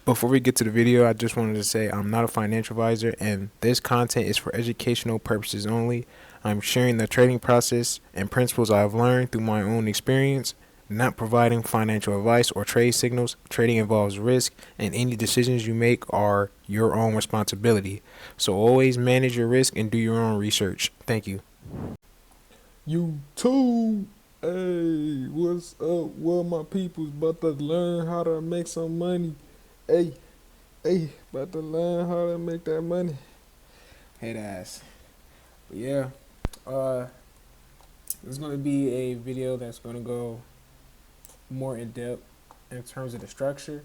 Before we get to the video, I just wanted to say I'm not a financial advisor and this content is for educational purposes only. I'm sharing the trading process and principles I've learned through my own experience, not providing financial advice or trade signals. Trading involves risk, and any decisions you make are your own responsibility. So always manage your risk and do your own research. Thank you. YouTube, hey, what's up? Well, my people's about to learn how to make some money. Hey, hey, about to learn how to make that money. Head ass. But yeah, uh, this is going to be a video that's going to go more in depth in terms of the structure.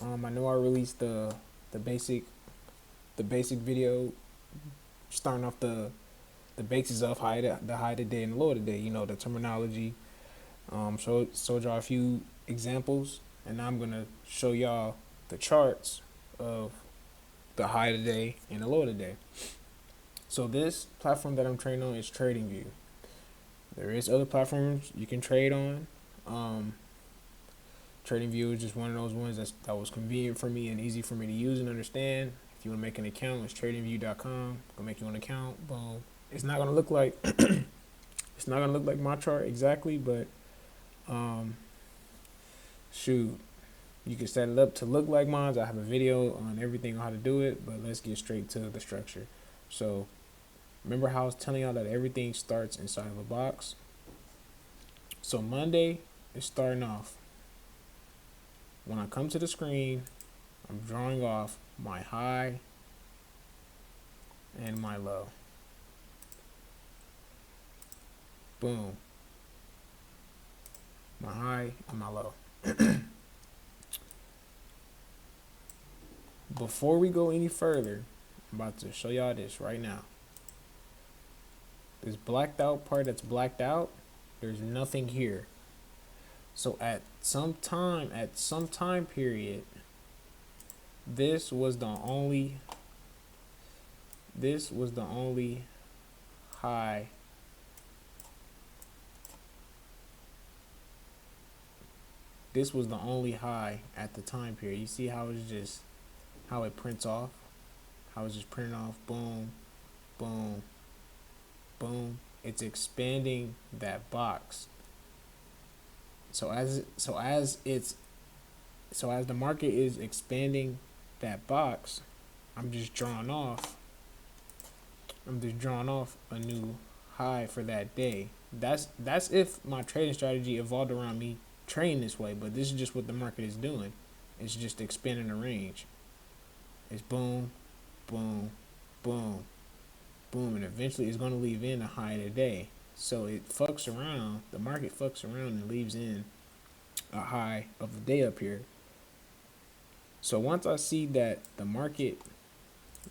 I know I released the basic the basic video starting off the basis of the high today and the low today. You know, the terminology. Showed y'all a few examples, and now I'm gonna show y'all the charts of the high today and the low today. So this platform that I'm trading on is TradingView. There is other platforms you can trade on. TradingView is just one of those ones that was convenient for me and easy for me to use and understand. If you want to make an account, it's tradingview.com. Go make you an account. Boom. It's not gonna look like it's not gonna look like my chart exactly, but shoot, you can set it up to look like mine. I have a video on everything on how to do it, but let's get straight to the structure. So remember how I was telling y'all that everything starts inside of a box? So Monday is starting off. When I come to the screen, I'm drawing off my high and my low. Boom. My high and my low. Before we go any further, I'm about to show y'all this right now. This blacked out part that's blacked out, there's nothing here. So at some time period, this was the only high this was the only high at the time period. You see how it's just how it prints off, how it's just printing off, boom, boom, boom. It's expanding that box. So as the market is expanding that box, I'm just drawing off a new high for that day. That's if my trading strategy evolved around me trading this way, but this is just what the market is doing. It's just expanding the range. It's boom, boom, boom, boom, and eventually it's going to leave in a high today. So it fucks around, the market fucks around and leaves in a high of the day up here. So once I see that the market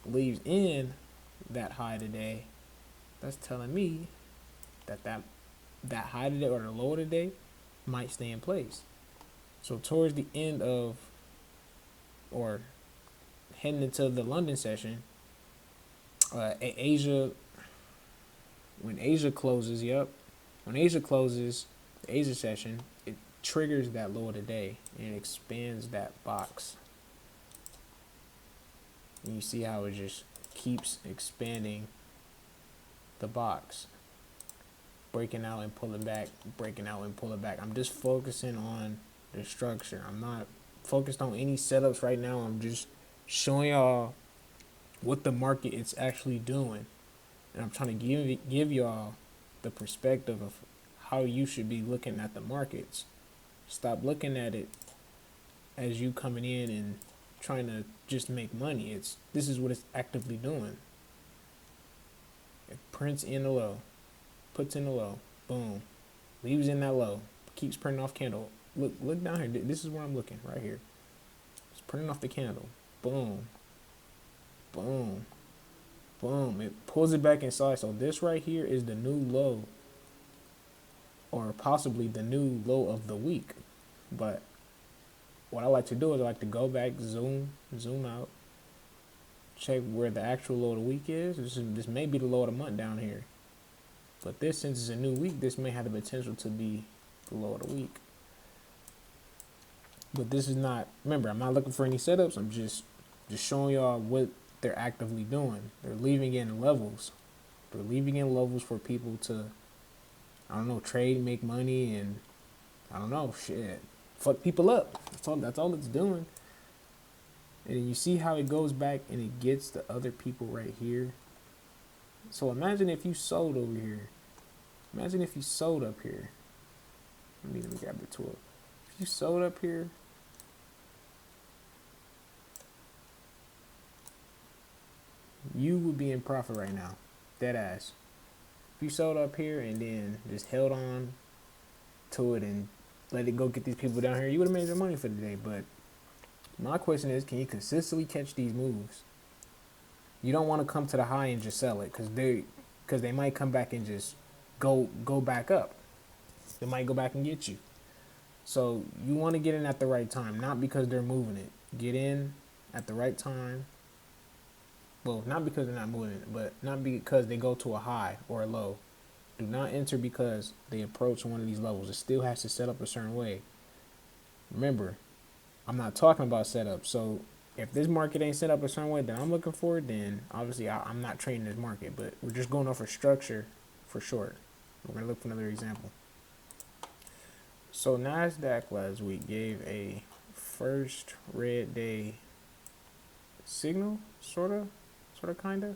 leaves in that high today, that's telling me that high today or the low today might stay in place. So towards the end of, or heading into the London session, Asia, when Asia closes, the Asia session, it triggers that low of the day and expands that box. And you see how it just keeps expanding the box, breaking out and pulling back, breaking out and pulling back. I'm just focusing on the structure. I'm not focused on any setups right now. I'm just showing y'all what the market is actually doing, and I'm trying to give y'all the perspective of how you should be looking at the markets. Stop looking at it as you coming in and trying to just make money. This is what it's actively doing. It prints in the low, puts in the low, boom, leaves in that low, keeps printing off candle. Look down here. This is where I'm looking right here. It's printing off the candle. Boom, boom, boom. It pulls it back inside. So this right here is the new low, or possibly the new low of the week. But what I like to do is I like to go back, zoom out, check where the actual low of the week is. This may be the low of the month down here. But this, since it's a new week, this may have the potential to be the low of the week. But this is not, remember, I'm not looking for any setups. I'm just showing y'all what they're actively doing. They're leaving in levels. They're leaving in levels for people to, I don't know, trade, make money, and I don't know, shit, fuck people up. That's all it's doing. And you see how it goes back and it gets the other people right here. So imagine if you sold over here. Imagine if you sold up here. Let me grab the tool. If you sold up here, you would be in profit right now. Dead ass. If you sold up here and then just held on to it and let it go get these people down here, you would have made your money for the day. But my question is, can you consistently catch these moves? You don't want to come to the high and just sell it because they might come back and just go back up. They might go back and get you. So you want to get in at the right time, not because they're moving it. Get in at the right time. Well, not because they're not moving it, but not because they go to a high or a low. Do not enter because they approach one of these levels. It still has to set up a certain way. Remember, I'm not talking about setup. So if this market ain't set up a certain way that I'm looking for, then obviously I'm not trading this market. But we're just going off for structure for short. We're going to look for another example. So NASDAQ last week gave a first red day signal, sort of, kind of.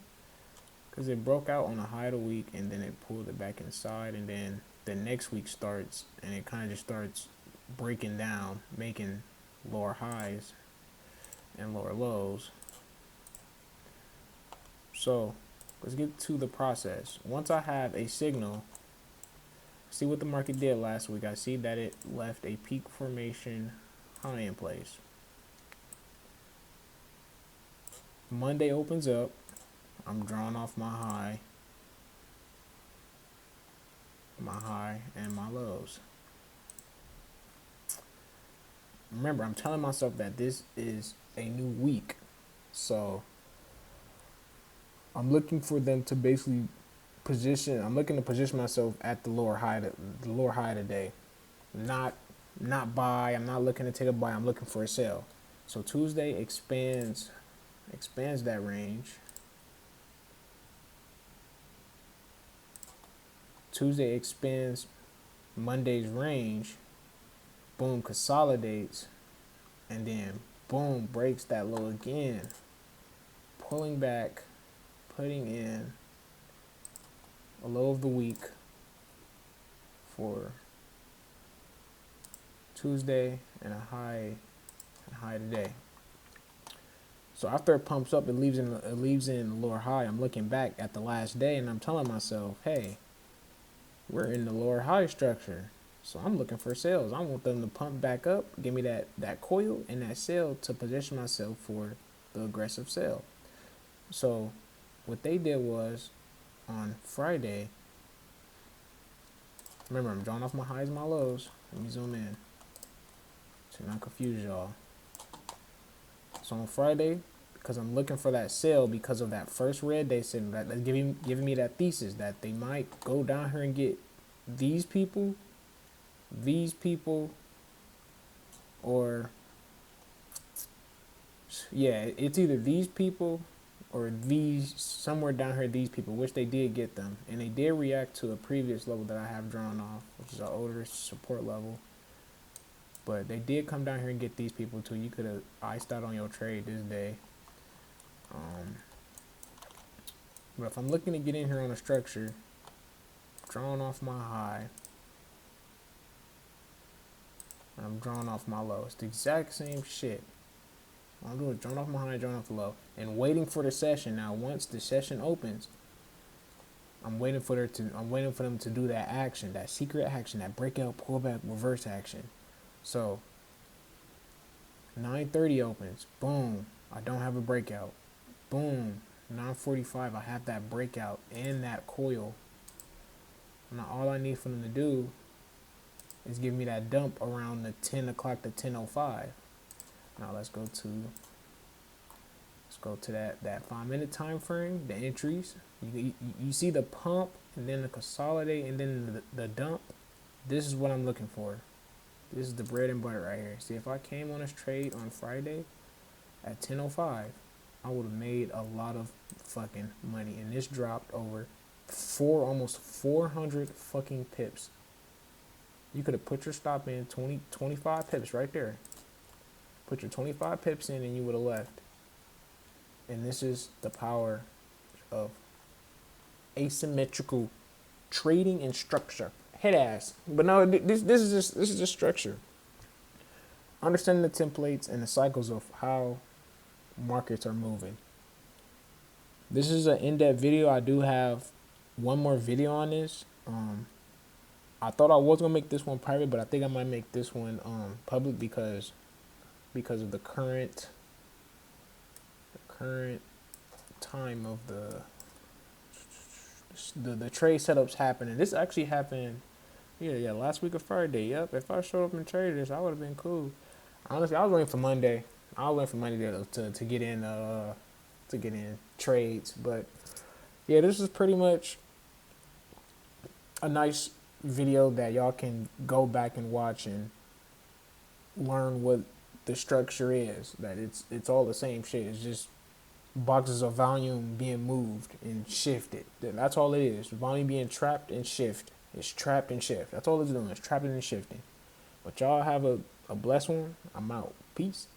Because it broke out on a high of the week and then it pulled it back inside. And then the next week starts and it kind of just starts breaking down, making lower highs and lower lows. So let's get to the process. Once I have a signal, see what the market did last week. I see that it left a peak formation high in place. Monday opens up. I'm drawing off my high and my lows. Remember, I'm telling myself that this is a new week. So I'm looking for them to basically I'm looking to position myself at the lower high today. Not buy. I'm not looking to take a buy. I'm looking for a sell. So Tuesday expands that range. Tuesday expands Monday's range. Boom, consolidates, and then boom, breaks that low again. Pulling back, putting in a low of the week for Tuesday and a high today. So after it pumps up, it leaves in the lower high. I'm looking back at the last day and I'm telling myself, hey, we're in the lower high structure. So I'm looking for sales. I want them to pump back up, give me that coil and that sell to position myself for the aggressive sell. So what they did was on Friday, remember I'm drawing off my highs and my lows. Let me zoom in to not confuse y'all. So on Friday, because I'm looking for that sell because of that first red day signal, that's giving me that thesis that they might go down here and get these people, or yeah, it's either these people or these, somewhere down here, these people, which they did get them. And they did react to a previous level that I have drawn off, which is an older support level. But they did come down here and get these people too. You could have iced out on your trade this day. But if I'm looking to get in here on a structure, drawing off my high, and I'm drawing off my low. It's the exact same shit. I'm doing drawing off my high, drawing off the low, and waiting for the session. Now, once the session opens, I'm waiting for them to do that action, that secret action, that breakout, pullback, reverse action. So 9:30 opens. Boom. I don't have a breakout. Boom. 9:45. I have that breakout and that coil. Now all I need for them to do is give me that dump around the 10 o'clock to 10:05. Now let's go to that 5-minute time frame, the entries. You see the pump and then the consolidate and then the dump. This is what I'm looking for. This is the bread and butter right here. See, if I came on this trade on Friday at 10:05, I would have made a lot of fucking money. And this dropped over almost 400 fucking pips. You could have put your stop in 25 pips right there. Put your 25 pips in and you would have left. And this is the power of asymmetrical trading and structure. Head ass. But no, this is just structure. Understanding the templates and the cycles of how markets are moving. This is an in-depth video. I do have one more video on this. I thought I was gonna make this one private, but I think I might make this one public because of the current time of the trade setups happening. This actually happened, yeah, last week of Friday. Yep, if I showed up and traded this, I would have been cool. Honestly, I was waiting for Monday. To get in trades, but yeah, this is pretty much a nice video that y'all can go back and watch and learn what the structure is. That it's all the same shit. It's just boxes of volume being moved and shifted. That's all it is. Volume being trapped and shift. It's trapped and shift. That's all it's doing. It's trapping and shifting. But y'all have a blessed one. I'm out. Peace.